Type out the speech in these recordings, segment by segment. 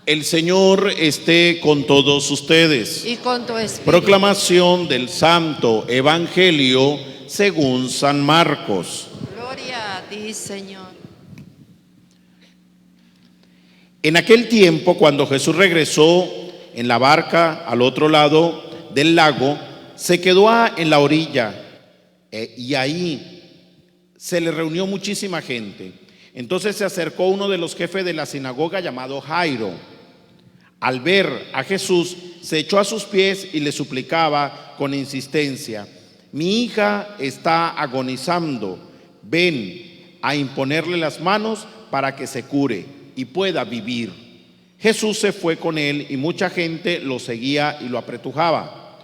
El Señor esté con todos ustedes. Y con tu espíritu. Proclamación del Santo Evangelio según San Marcos. Gloria a ti, Señor. En aquel tiempo, cuando Jesús regresó en la barca al otro lado del lago, se quedó en la orilla y ahí se le reunió muchísima gente. Entonces se acercó uno de los jefes de la sinagoga llamado Jairo. Al ver a Jesús, se echó a sus pies y le suplicaba con insistencia: mi hija está agonizando, ven a imponerle las manos para que se cure y pueda vivir. Jesús se fue con él y mucha gente lo seguía y lo apretujaba.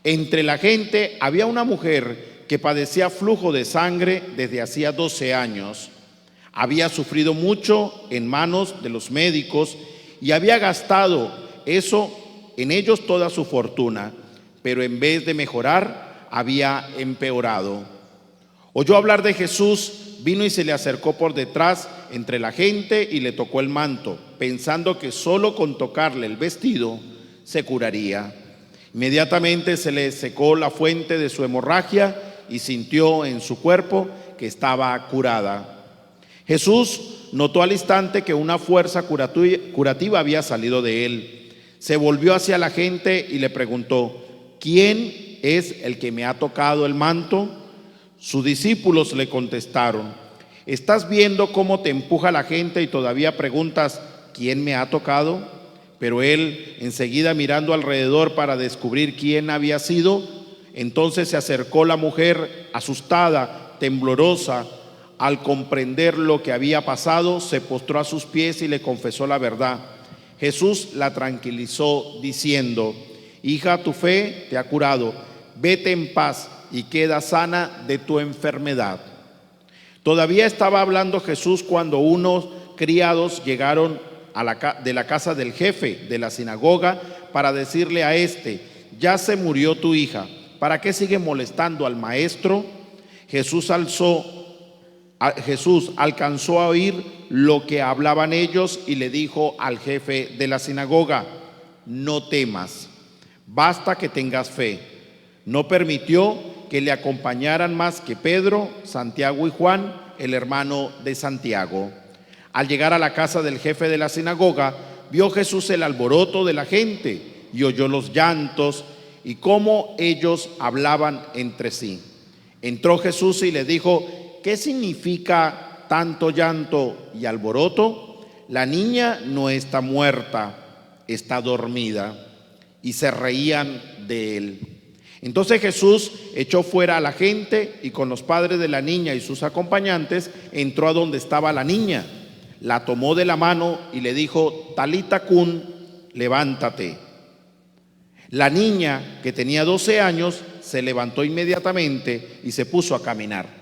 Entre la gente había una mujer que padecía flujo de sangre desde hacía 12 años. Había sufrido mucho en manos de los médicos y había gastado en ellos toda su fortuna, pero en vez de mejorar, había empeorado. Oyó hablar de Jesús, vino y se le acercó por detrás entre la gente y le tocó el manto, pensando que solo con tocarle el vestido se curaría. Inmediatamente se le secó la fuente de su hemorragia y sintió en su cuerpo que estaba curada. Jesús notó al instante que una fuerza curativa había salido de él. Se volvió hacia la gente y le preguntó: ¿quién es el que me ha tocado el manto? Sus discípulos le contestaron: ¿estás viendo cómo te empuja la gente y todavía preguntas ¿quién me ha tocado? Pero él, enseguida mirando alrededor para descubrir quién había sido, entonces se acercó la mujer, asustada, temblorosa. Al comprender lo que había pasado, se postró a sus pies y le confesó la verdad. Jesús la tranquilizó diciendo: hija, tu fe te ha curado, vete en paz y queda sana de tu enfermedad. Todavía estaba hablando Jesús cuando unos criados llegaron de la casa del jefe de la sinagoga para decirle a este: ya se murió tu hija, ¿para qué sigue molestando al maestro? Jesús alcanzó a oír lo que hablaban ellos y le dijo al jefe de la sinagoga: no temas, basta que tengas fe. No permitió que le acompañaran más que Pedro, Santiago y Juan, el hermano de Santiago. Al llegar a la casa del jefe de la sinagoga, vio Jesús el alboroto de la gente y oyó los llantos y cómo ellos hablaban entre sí. Entró Jesús y le dijo: ¿qué significa tanto llanto y alboroto? La niña no está muerta, está dormida. Y se reían de él. Entonces Jesús echó fuera a la gente y con los padres de la niña y sus acompañantes entró a donde estaba la niña. La tomó de la mano y le dijo: Talita cum, levántate. La niña, que tenía 12 años, se levantó inmediatamente y se puso a caminar.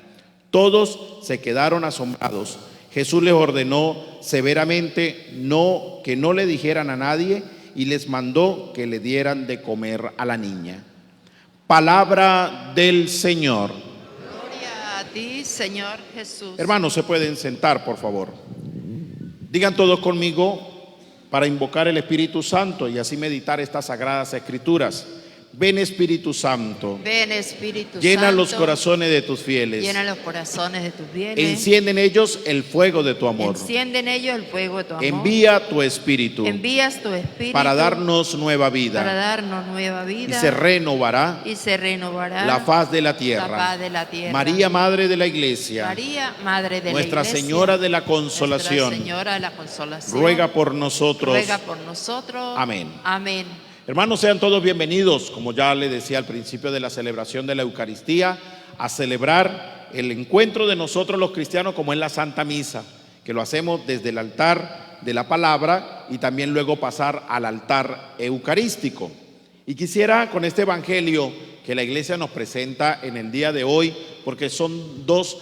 Todos se quedaron asombrados. Jesús les ordenó severamente que no le dijeran a nadie y les mandó que le dieran de comer a la niña. Palabra del Señor. Gloria a ti, Señor Jesús. Hermanos, se pueden sentar, por favor. Digan todos conmigo para invocar el Espíritu Santo y así meditar estas sagradas escrituras. Ven, Espíritu Santo. Ven, Espíritu llena Santo. los corazones de tus fieles. Llena los corazones de tus fieles. Enciende en ellos el fuego de tu amor. Enciende en ellos el fuego de tu amor. Envía tu Espíritu. Envías tu Espíritu para darnos nueva vida. Para darnos nueva vida. Y se renovará. Y se renovará la faz de la tierra. La faz de la tierra. María, Madre de la Iglesia. María, Madre de Nuestra la Iglesia. Señora de la Consolación. Nuestra Señora de la Consolación. Ruega por nosotros. Ruega por nosotros. Amén. Amén. Hermanos, sean todos bienvenidos, como ya le decía al principio de la celebración de la Eucaristía, a celebrar el encuentro de nosotros los cristianos como es la Santa Misa, que lo hacemos desde el altar de la palabra y también luego pasar al altar eucarístico. Y quisiera con este evangelio que la iglesia nos presenta en el día de hoy, porque son dos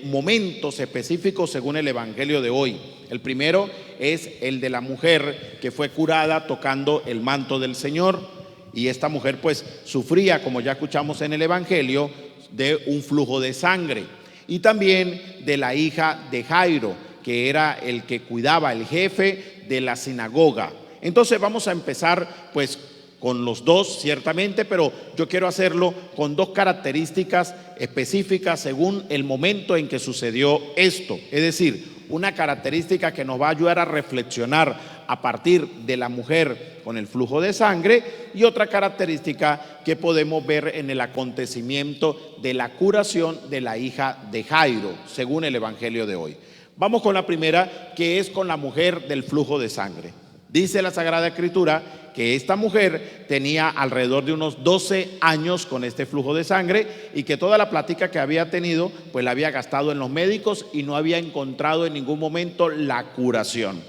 momentos específicos según el evangelio de hoy. El primero es el de la mujer que fue curada tocando el manto del Señor, y esta mujer pues sufría, como ya escuchamos en el evangelio, de un flujo de sangre. Y también de la hija de Jairo, que era el que cuidaba, el jefe de la sinagoga. Entonces vamos a empezar pues con los dos ciertamente, pero yo quiero hacerlo con dos características específicas según el momento en que sucedió esto. Es decir, una característica que nos va a ayudar a reflexionar a partir de la mujer con el flujo de sangre, y otra característica que podemos ver en el acontecimiento de la curación de la hija de Jairo, según el evangelio de hoy. Vamos con la primera, que es con la mujer del flujo de sangre. Dice la Sagrada Escritura que esta mujer tenía alrededor de unos 12 años con este flujo de sangre, y que toda la plática que había tenido pues la había gastado en los médicos y no había encontrado en ningún momento la curación.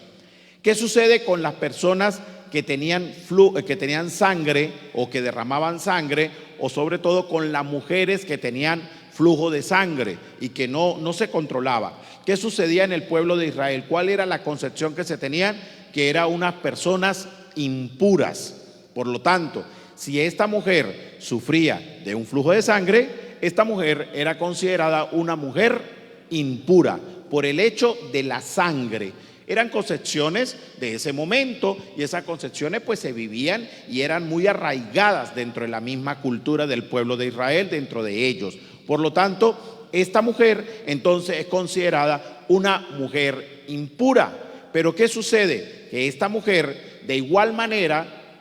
¿Qué sucede con las personas que tenían sangre o que derramaban sangre, o sobre todo con las mujeres que tenían flujo de sangre y que no se controlaba? ¿Qué sucedía en el pueblo de Israel? ¿Cuál era la concepción que se tenían? Que eran unas personas impuras. Por lo tanto, si esta mujer sufría de un flujo de sangre, esta mujer era considerada una mujer impura por el hecho de la sangre. Eran concepciones de ese momento, y esas concepciones pues se vivían y eran muy arraigadas dentro de la misma cultura del pueblo de Israel, dentro de ellos. Por lo tanto, esta mujer entonces es considerada una mujer impura. Pero ¿qué sucede? Que esta mujer de igual manera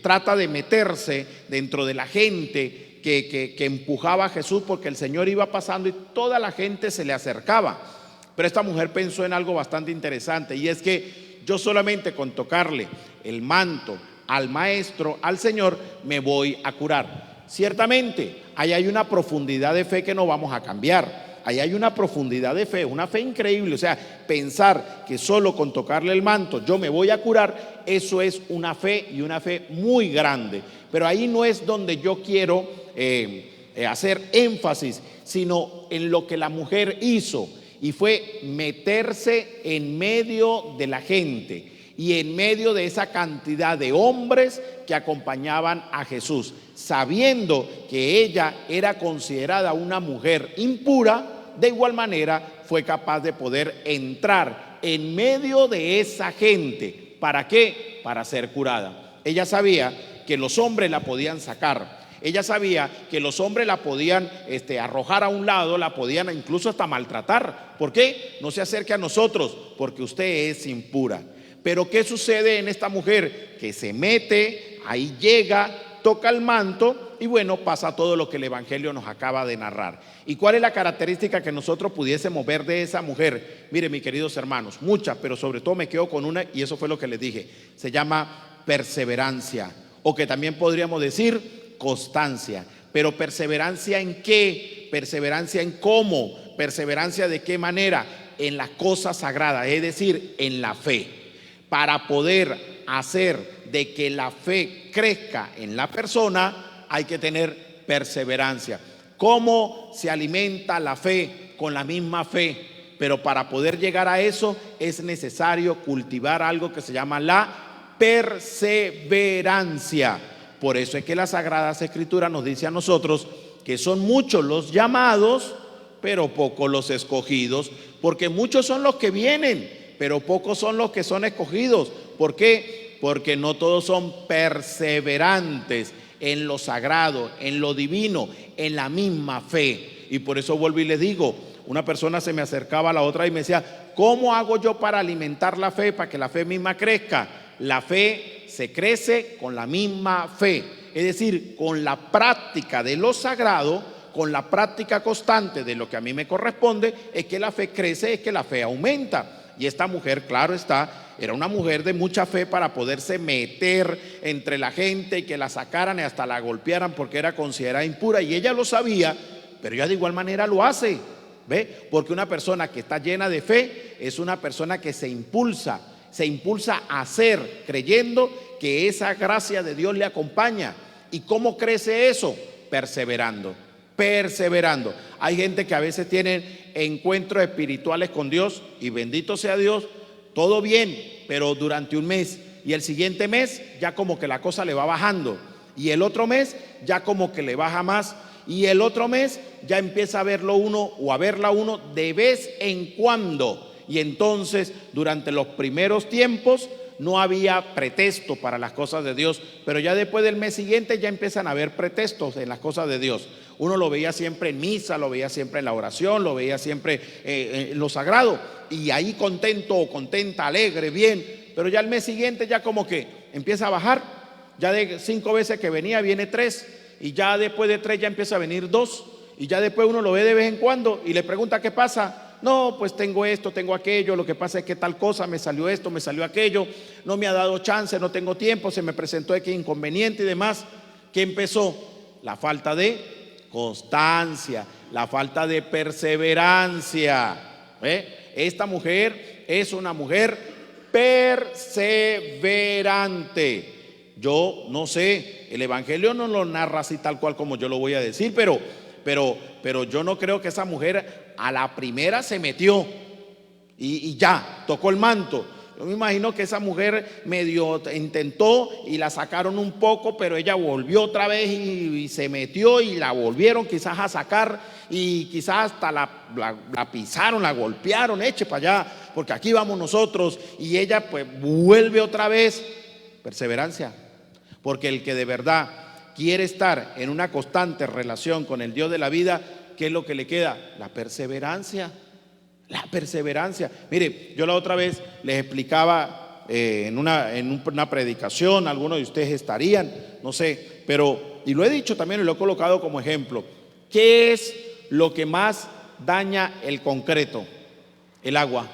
trata de meterse dentro de la gente que empujaba a Jesús, porque el Señor iba pasando y toda la gente se le acercaba. Pero esta mujer pensó en algo bastante interesante, y es que yo solamente con tocarle el manto al maestro, al Señor, me voy a curar. Ciertamente, ahí hay una profundidad de fe que no vamos a cambiar. Ahí hay una profundidad de fe, una fe increíble. O sea, pensar que solo con tocarle el manto yo me voy a curar, eso es una fe, y una fe muy grande. Pero ahí no es donde yo quiero hacer énfasis, sino en lo que la mujer hizo, y fue meterse en medio de la gente y en medio de esa cantidad de hombres que acompañaban a Jesús, sabiendo que ella era considerada una mujer impura. De igual manera fue capaz de poder entrar en medio de esa gente. ¿Para qué? Para ser curada. Ella sabía que los hombres la podían sacar. Ella sabía que los hombres la podían arrojar a un lado, la podían incluso hasta maltratar. ¿Por qué? No se acerque a nosotros, porque usted es impura. Pero ¿qué sucede en esta mujer? Que se mete, ahí llega, toca el manto, y bueno, pasa todo lo que el evangelio nos acaba de narrar. ¿Y cuál es la característica que nosotros pudiésemos ver de esa mujer? Mire, mis queridos hermanos, muchas, pero sobre todo me quedo con una, y eso fue lo que les dije. Se llama perseverancia, o que también podríamos decir constancia. Pero perseverancia ¿en qué? Perseverancia ¿en cómo? Perseverancia ¿de qué manera? En las cosas sagradas, es decir, en la fe. Para poder hacer de que la fe crezca en la persona, hay que tener perseverancia. ¿Cómo se alimenta la fe? Con la misma fe. Pero para poder llegar a eso es necesario cultivar algo que se llama la perseverancia. Por eso es que las Sagradas Escrituras nos dice a nosotros que son muchos los llamados, pero pocos los escogidos. Porque muchos son los que vienen, pero pocos son los que son escogidos. ¿Por qué? Porque no todos son perseverantes en lo sagrado, en lo divino, en la misma fe. Y por eso vuelvo y les digo, una persona se me acercaba a la otra y me decía, ¿cómo hago yo para alimentar la fe, para que la fe misma crezca? La fe se crece con la misma fe, es decir, con la práctica de lo sagrado, con la práctica constante de lo que a mí me corresponde, es que la fe crece, es que la fe aumenta. Y esta mujer, claro está, era una mujer de mucha fe para poderse meter entre la gente y que la sacaran y hasta la golpearan porque era considerada impura, y ella lo sabía, pero ella de igual manera lo hace. ¿Ve? Porque una persona que está llena de fe es una persona que se impulsa a hacer, creyendo que esa gracia de Dios le acompaña. ¿Y cómo crece eso? Perseverando. Hay gente que a veces tiene encuentros espirituales con Dios, y bendito sea Dios, todo bien, pero durante un mes, y el siguiente mes ya como que la cosa le va bajando, y el otro mes ya como que le baja más, y el otro mes ya empieza a verlo uno o a verla uno de vez en cuando. y entonces durante los primeros tiempos no había pretexto para las cosas de Dios, pero ya después del mes siguiente ya empiezan a haber pretextos en las cosas de Dios. Uno lo veía siempre en misa, lo veía siempre en la oración, lo veía siempre en lo sagrado, y ahí contento o contenta, alegre, bien, pero ya el mes siguiente ya como que empieza a bajar, ya de 5 veces que venía viene 3, y ya después de 3 ya empieza a venir 2, y ya después uno lo ve de vez en cuando y le pregunta qué pasa. No, pues tengo esto, tengo aquello, lo que pasa es que tal cosa, me salió esto, me salió aquello, no me ha dado chance, no tengo tiempo, se me presentó X inconveniente y demás. ¿Qué empezó? La falta de constancia, la falta de perseverancia. Esta mujer es una mujer perseverante. Yo no sé, el evangelio no lo narra así tal cual como yo lo voy a decir, pero yo no creo que esa mujer a la primera se metió y ya, tocó el manto. Yo me imagino que esa mujer medio intentó y la sacaron un poco, pero ella volvió otra vez y se metió y la volvieron quizás a sacar, y quizás hasta la pisaron, la golpearon, eche para allá, porque aquí vamos nosotros, y ella pues vuelve otra vez. Perseverancia, porque el que de verdad quiere estar en una constante relación con el Dios de la vida, ¿qué es lo que le queda? La perseverancia. La perseverancia. Mire, yo la otra vez les explicaba en una predicación, algunos de ustedes estarían, no sé, pero, y lo he dicho también y lo he colocado como ejemplo, ¿qué es lo que más daña el concreto? El agua.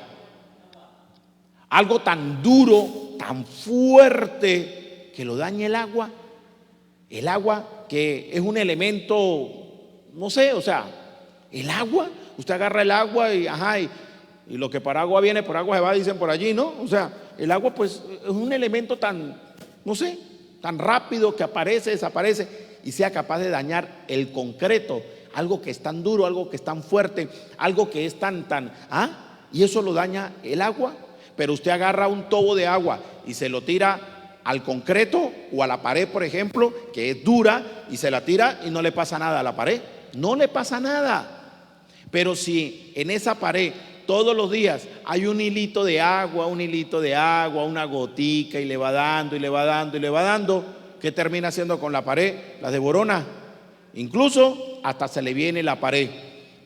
Algo tan duro, tan fuerte, que lo daña el agua. El agua, que es un elemento, no sé, o sea, el agua, usted agarra el agua y lo que para agua viene, por agua se va, dicen por allí, ¿no? O sea, el agua pues es un elemento tan, no sé, tan rápido, que aparece, desaparece, y sea capaz de dañar el concreto, algo que es tan duro, algo que es tan fuerte, algo que es y eso lo daña el agua. Pero usted agarra un tobo de agua y se lo tira al concreto o a la pared, por ejemplo, que es dura, y se la tira y no le pasa nada a la pared, no le pasa nada. Pero si en esa pared todos los días hay un hilito de agua, una gotica, y le va dando y le va dando y le va dando, ¿qué termina haciendo con la pared? La devorona, incluso hasta se le viene la pared.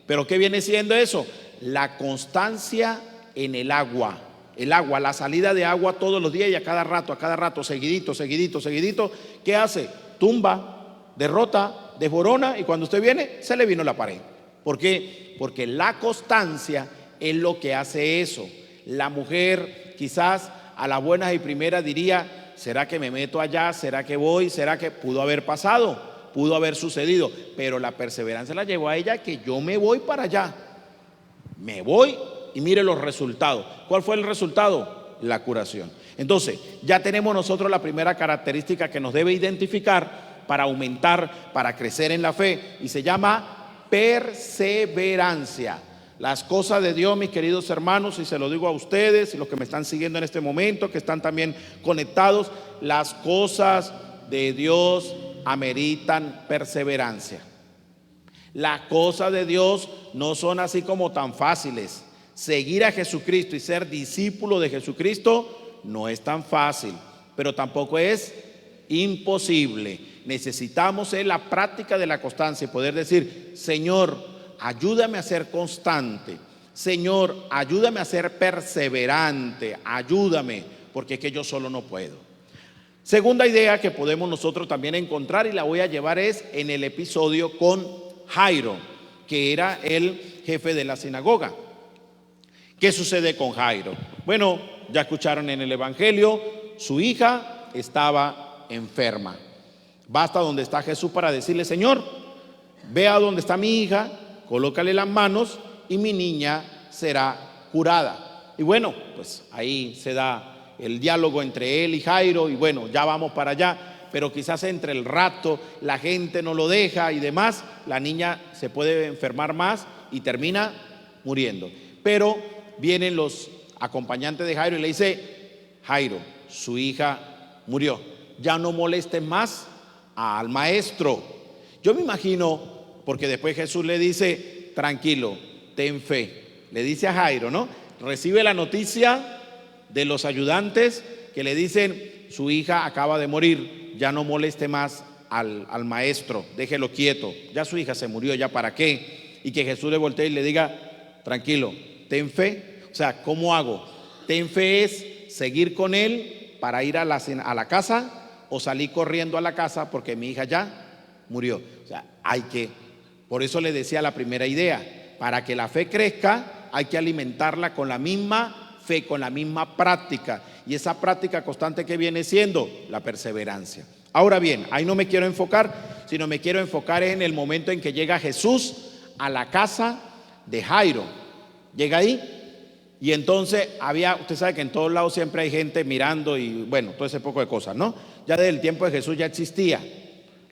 Pero ¿qué viene siendo eso? La constancia en el agua. El agua, la salida de agua todos los días y a cada rato, seguidito, ¿qué hace? Tumba, derrota, desborona, y cuando usted viene, se le vino la pared. ¿Por qué? Porque la constancia es lo que hace eso. La mujer quizás a las buenas y primeras diría, ¿será que me meto allá? ¿Será que voy? ¿Será que pudo haber pasado? Pudo haber sucedido, pero la perseverancia la llevó a ella, que yo me voy para allá. Me voy y mire los resultados. ¿Cuál fue el resultado? La curación. Entonces, ya tenemos nosotros la primera característica que nos debe identificar para aumentar, para crecer en la fe, y se llama perseverancia. Las cosas de Dios, mis queridos hermanos, y se lo digo a ustedes y los que me están siguiendo en este momento, que están también conectados, las cosas de Dios ameritan perseverancia. Las cosas de Dios no son así como tan fáciles. Seguir a Jesucristo y ser discípulo de Jesucristo no es tan fácil, pero tampoco es imposible. Necesitamos la práctica de la constancia y poder decir, Señor, ayúdame a ser constante. Señor, ayúdame a ser perseverante. Ayúdame, porque es que yo solo no puedo. Segunda idea que podemos nosotros también encontrar, y la voy a llevar, es en el episodio con Jairo, que era el jefe de la sinagoga. ¿Qué sucede con Jairo? Bueno, ya escucharon en el evangelio, su hija estaba enferma. Va hasta donde está Jesús para decirle, Señor, ve a donde está mi hija, colócale las manos y mi niña será curada. Y bueno, pues ahí se da el diálogo entre él y Jairo, y bueno, ya vamos para allá, pero quizás entre el rato la gente no lo deja y demás, la niña se puede enfermar más y termina muriendo. Pero vienen los acompañantes de Jairo y le dice, Jairo, su hija murió, ya no molestes más al maestro. Yo me imagino, porque después Jesús le dice, tranquilo, ten fe, le dice a Jairo, ¿no? recibe la noticia de los ayudantes que le dicen: su hija acaba de morir, ya no moleste más al maestro, déjelo quieto, ya su hija se murió, ya para qué. Y que Jesús le voltee y le diga: tranquilo, ten fe. O sea, ¿cómo hago? Ten fe es seguir con él para ir a la casa, o salir corriendo a la casa porque mi hija ya murió. O sea, por eso le decía la primera idea, para que la fe crezca hay que alimentarla con la misma fe, con la misma práctica, y esa práctica constante que viene siendo la perseverancia. Ahora bien, ahí no me quiero enfocar, sino me quiero enfocar en el momento en que llega Jesús a la casa de Jairo. Llega ahí y entonces usted sabe que en todos lados siempre hay gente mirando y bueno, todo ese poco de cosas, ¿no? Ya desde el tiempo de Jesús ya existía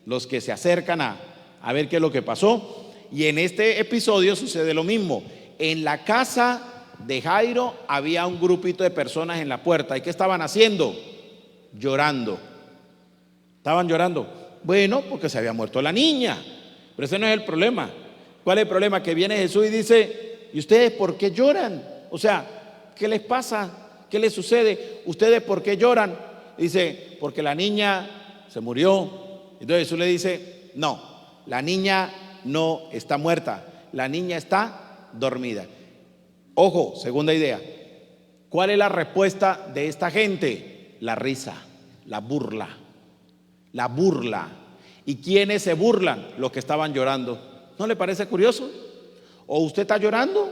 los que se acercan a ver qué es lo que pasó. Y en este episodio sucede lo mismo. En la casa de Jairo había un grupito de personas en la puerta. ¿Y qué estaban haciendo? Llorando. Estaban llorando. Bueno, porque se había muerto la niña. Pero ese no es el problema. ¿Cuál es el problema? Que viene Jesús y dice: ¿y ustedes por qué lloran? O sea, ¿qué les pasa? ¿Qué les sucede? ¿Ustedes por qué lloran? Dice: porque la niña se murió. Entonces Jesús le dice: no, la niña no está muerta, la niña está dormida. Ojo, segunda idea. ¿Cuál es la respuesta de esta gente? La risa, la burla. La burla. ¿Y quiénes se burlan? Los que estaban llorando. ¿No le parece curioso? ¿O usted está llorando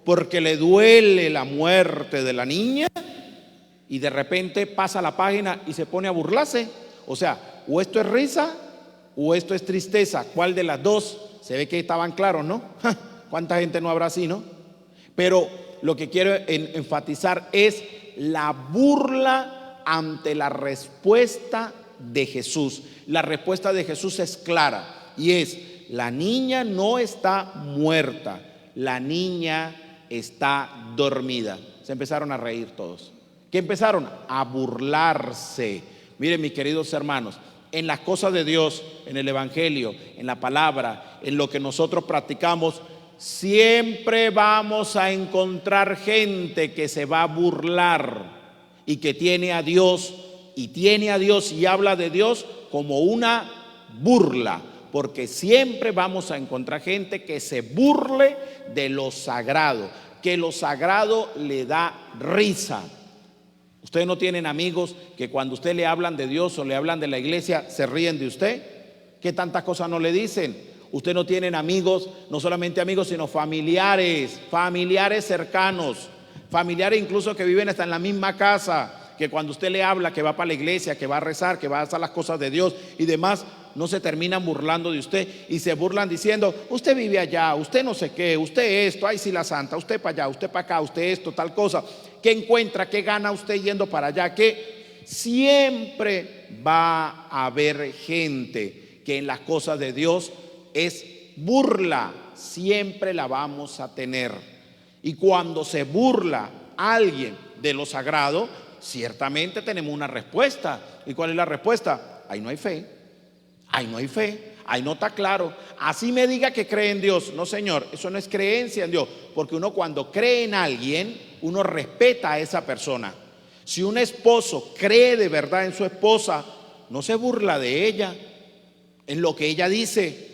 porque le duele la muerte de la niña y de repente pasa la página y se pone a burlarse? O sea, o esto es risa o esto es tristeza. ¿Cuál de las dos? Se ve que estaban claros, ¿no? ¿Cuánta gente no habrá así, no? Pero lo que quiero enfatizar es la burla ante la respuesta de Jesús. La respuesta de Jesús es clara y es: la niña no está muerta, la niña está dormida. Se empezaron a reír todos. ¿Qué empezaron? A burlarse. Miren, mis queridos hermanos, en las cosas de Dios, en el evangelio, en la palabra, en lo que nosotros practicamos, siempre vamos a encontrar gente que se va a burlar y que tiene a Dios y habla de Dios como una burla, porque siempre vamos a encontrar gente que se burle de lo sagrado, que lo sagrado le da risa. Ustedes no tienen amigos que cuando usted le hablan de Dios o le hablan de la iglesia se ríen de usted. ¿Qué tantas cosas no le dicen? Usted no tienen amigos, no solamente amigos, sino familiares cercanos, familiares incluso que viven hasta en la misma casa, que cuando usted le habla que va para la iglesia, que va a rezar, que va a hacer las cosas de Dios y demás, no se terminan burlando de usted y se burlan diciendo: usted vive allá, usted no sé qué, usted esto, ay sí la santa, usted para allá, usted para acá, usted esto, tal cosa. ¿Qué encuentra? ¿Qué gana usted yendo para allá? Que siempre va a haber gente que en las cosas de Dios es burla, siempre la vamos a tener. Y cuando se burla alguien de lo sagrado, ciertamente tenemos una respuesta. ¿Y cuál es la respuesta? Ahí no hay fe, ahí no hay fe, ahí no está claro. Así me diga que cree en Dios. No, señor, eso no es creencia en Dios, porque uno cuando cree en alguien, uno respeta a esa persona. Si un esposo cree de verdad en su esposa, no se burla de ella en lo que ella dice.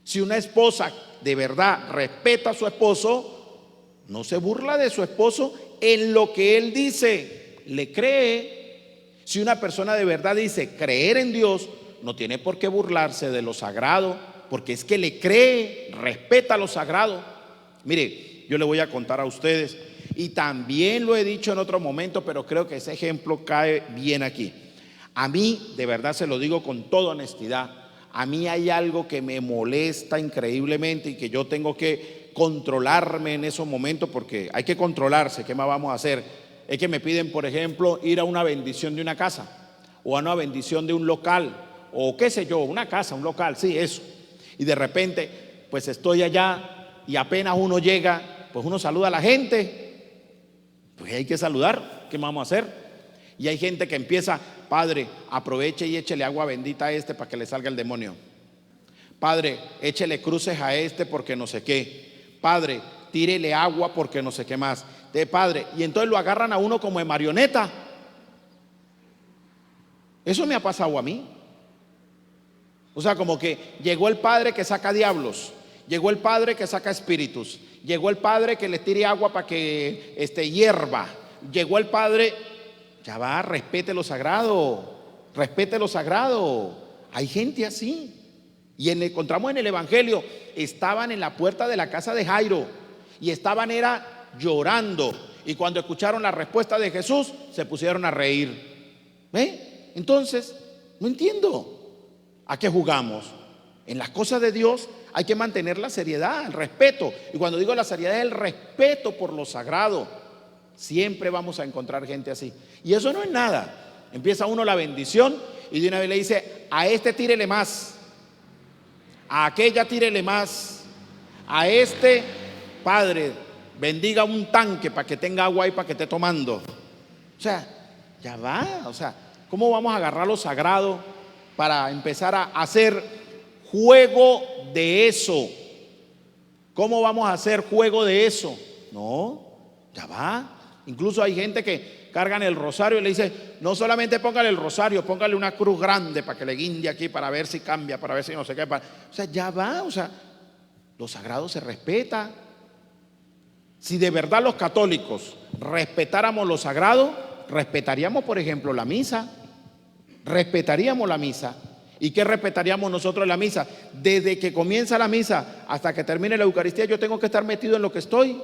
Si una esposa de verdad respeta a su esposo, no se burla de su esposo en lo que él dice, le cree. Si una persona de verdad dice creer en Dios, no tiene por qué burlarse de lo sagrado, porque es que le cree, respeta lo sagrado. Mire, yo le voy a contar a ustedes, y también lo he dicho en otro momento, pero creo que ese ejemplo cae bien aquí. A mí, de verdad se lo digo con toda honestidad, a mí hay algo que me molesta increíblemente y que yo tengo que controlarme en esos momentos, porque hay que controlarse. ¿Qué más vamos a hacer? Es que me piden, por ejemplo, ir a una bendición de una casa o a una bendición de un local o qué sé yo, una casa, un local, sí, eso. Y de repente, pues estoy allá y apenas uno llega, pues uno saluda a la gente. Pues hay que saludar, ¿qué vamos a hacer? Y hay gente que empieza: padre, aproveche y échele agua bendita a este para que le salga el demonio. Padre, échele cruces a este porque no sé qué. Padre, tírele agua porque no sé qué más. De padre, y entonces lo agarran a uno como de marioneta. Eso me ha pasado a mí. O sea, como que llegó el padre que saca diablos, llegó el padre que saca espíritus, llegó el padre que le tire agua para que hierva, llegó el padre. Ya va, respete lo sagrado, respete lo sagrado. Hay gente así. Y encontramos en el Evangelio, estaban en la puerta de la casa de Jairo y estaban llorando. Y cuando escucharon la respuesta de Jesús, se pusieron a reír. ¿Ve? Entonces, no entiendo. ¿A qué jugamos? En las cosas de Dios hay que mantener la seriedad, el respeto. Y cuando digo la seriedad es el respeto por lo sagrado. Siempre vamos a encontrar gente así. Y eso no es nada. Empieza uno la bendición y de una vez le dice, a este tírele más, a aquella tírele más, a este, padre, bendiga un tanque para que tenga agua y para que esté tomando. O sea, ya va. O sea, ¿cómo vamos a agarrar lo sagrado para empezar a hacer juego de eso? ¿Cómo vamos a hacer juego de eso? No, ya va. Incluso hay gente que cargan el rosario y le dice, no solamente póngale el rosario, póngale una cruz grande para que le guinde aquí, para ver si cambia, para ver si no sé qué. O sea, ya va. O sea, lo sagrado se respeta. Si de verdad los católicos respetáramos lo sagrado, respetaríamos, por ejemplo, la misa. Respetaríamos la misa. ¿Y qué respetaríamos nosotros en la misa? Desde que comienza la misa hasta que termine la Eucaristía, yo tengo que estar metido en lo que estoy.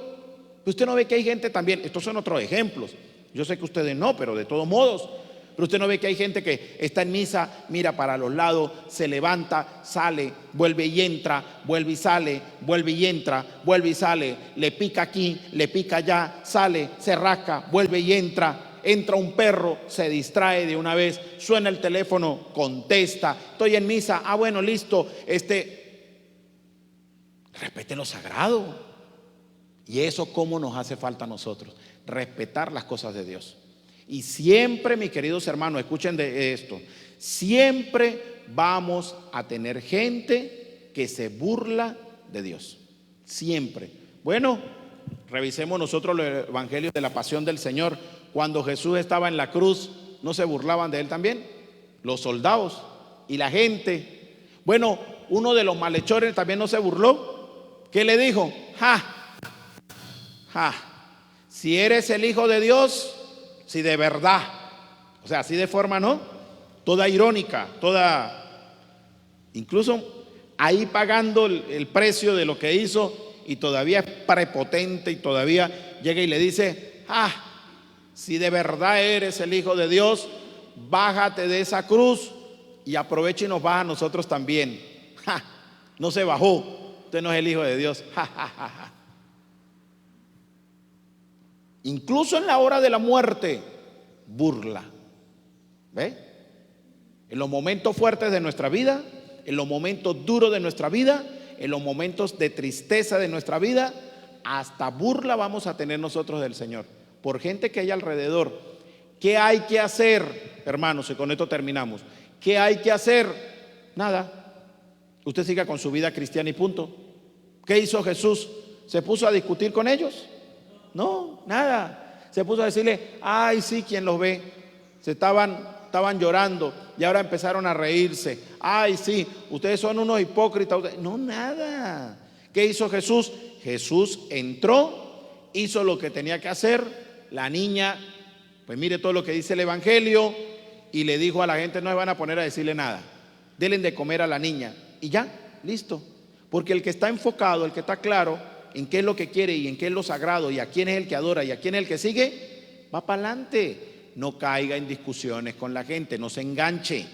Usted no ve que hay gente también, estos son otros ejemplos, yo sé que ustedes no, pero de todos modos, pero usted no ve que hay gente que está en misa, mira para los lados, se levanta, sale, vuelve y entra, vuelve y sale, vuelve y entra, vuelve y sale, le pica aquí, le pica allá, sale, se rasca, vuelve y entra. Entra un perro, se distrae de una vez, suena el teléfono, contesta, estoy en misa, bueno, listo, respete lo sagrado. Y eso cómo nos hace falta a nosotros, respetar las cosas de Dios. Y siempre, mis queridos hermanos, escuchen de esto, siempre vamos a tener gente que se burla de Dios, siempre. Bueno, revisemos nosotros los evangelios de la pasión del Señor. Cuando Jesús estaba en la cruz, ¿no se burlaban de él también? Los soldados y la gente. Bueno, uno de los malhechores también no se burló. ¿Qué le dijo? Si eres el Hijo de Dios, si de verdad, o sea, así de forma, ¿no? Toda irónica, toda, incluso ahí pagando el precio de lo que hizo, y todavía es prepotente y todavía llega y le dice, si de verdad eres el Hijo de Dios, bájate de esa cruz y aprovecha y nos baja a nosotros también. No se bajó, usted no es el Hijo de Dios. Incluso en la hora de la muerte, burla. ¿Ve? En los momentos fuertes de nuestra vida, en los momentos duros de nuestra vida, en los momentos de tristeza de nuestra vida, hasta burla vamos a tener nosotros del Señor, por gente que hay alrededor. ¿Qué hay que hacer, hermanos? Y con esto terminamos. ¿Qué hay que hacer? Nada. Usted siga con su vida cristiana y punto. ¿Qué hizo Jesús? ¿Se puso a discutir con ellos? No, nada. Se puso a decirle, ay, sí, ¿quién los ve? Estaban llorando y ahora empezaron a reírse. Ay, sí, ustedes son unos hipócritas. No, nada. ¿Qué hizo Jesús? Jesús entró, hizo lo que tenía que hacer. La niña, pues mire todo lo que dice el Evangelio, y le dijo a la gente, no se van a poner a decirle nada, denle de comer a la niña y ya, listo. Porque el que está enfocado, el que está claro en qué es lo que quiere y en qué es lo sagrado y a quién es el que adora y a quién es el que sigue, va para adelante. No caiga en discusiones con la gente, no se enganche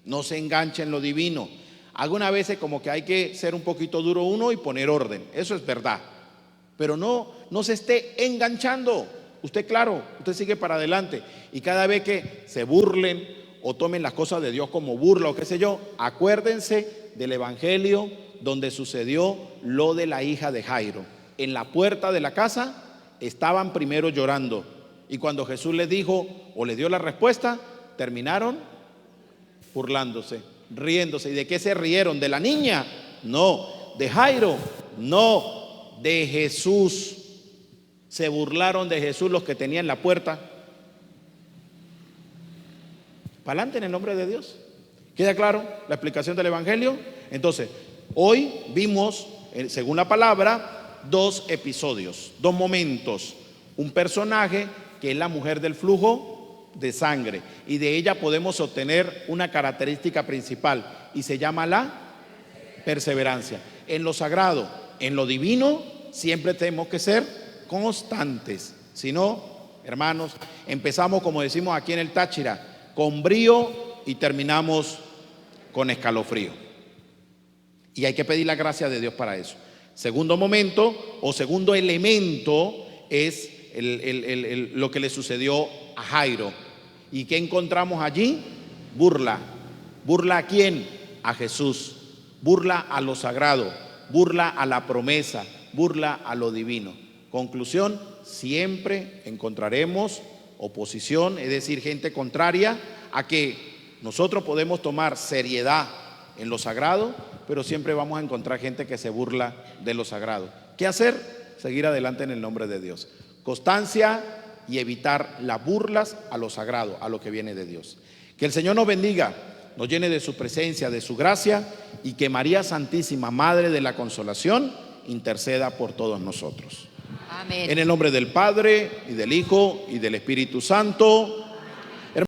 en lo divino. Algunas veces como que hay que ser un poquito duro uno y poner orden, eso es verdad, pero no se esté enganchando. Usted, claro, usted sigue para adelante, y cada vez que se burlen o tomen las cosas de Dios como burla o qué sé yo, acuérdense del Evangelio donde sucedió lo de la hija de Jairo. En la puerta de la casa estaban primero llorando, y cuando Jesús les dijo o les dio la respuesta, terminaron burlándose, riéndose. ¿Y de qué se rieron? ¿De la niña? No. ¿De Jairo? No. de Jesús. Se burlaron de Jesús los que tenían la puerta. Para adelante en el nombre de Dios. ¿Queda claro la explicación del Evangelio? Entonces, hoy vimos, según la palabra, dos episodios, dos momentos. Un personaje que es la mujer del flujo de sangre, y de ella podemos obtener una característica principal, y se llama la perseverancia. En lo sagrado, en lo divino, siempre tenemos que ser constantes. Si no, hermanos, empezamos, como decimos aquí en el Táchira, con brío y terminamos con escalofrío. Y hay que pedir la gracia de Dios para eso. Segundo momento o segundo elemento es lo que le sucedió a Jairo. ¿Y qué encontramos allí? Burla. ¿Burla a quién? A Jesús. Burla a lo sagrado, burla a la promesa, burla a lo divino. Conclusión, siempre encontraremos oposición, es decir, gente contraria a que nosotros podemos tomar seriedad en lo sagrado, pero siempre vamos a encontrar gente que se burla de lo sagrado. ¿Qué hacer? Seguir adelante en el nombre de Dios. Constancia y evitar las burlas a lo sagrado, a lo que viene de Dios. Que el Señor nos bendiga, nos llene de su presencia, de su gracia, y que María Santísima, Madre de la Consolación, interceda por todos nosotros. Amén. En el nombre del Padre, y del Hijo, y del Espíritu Santo.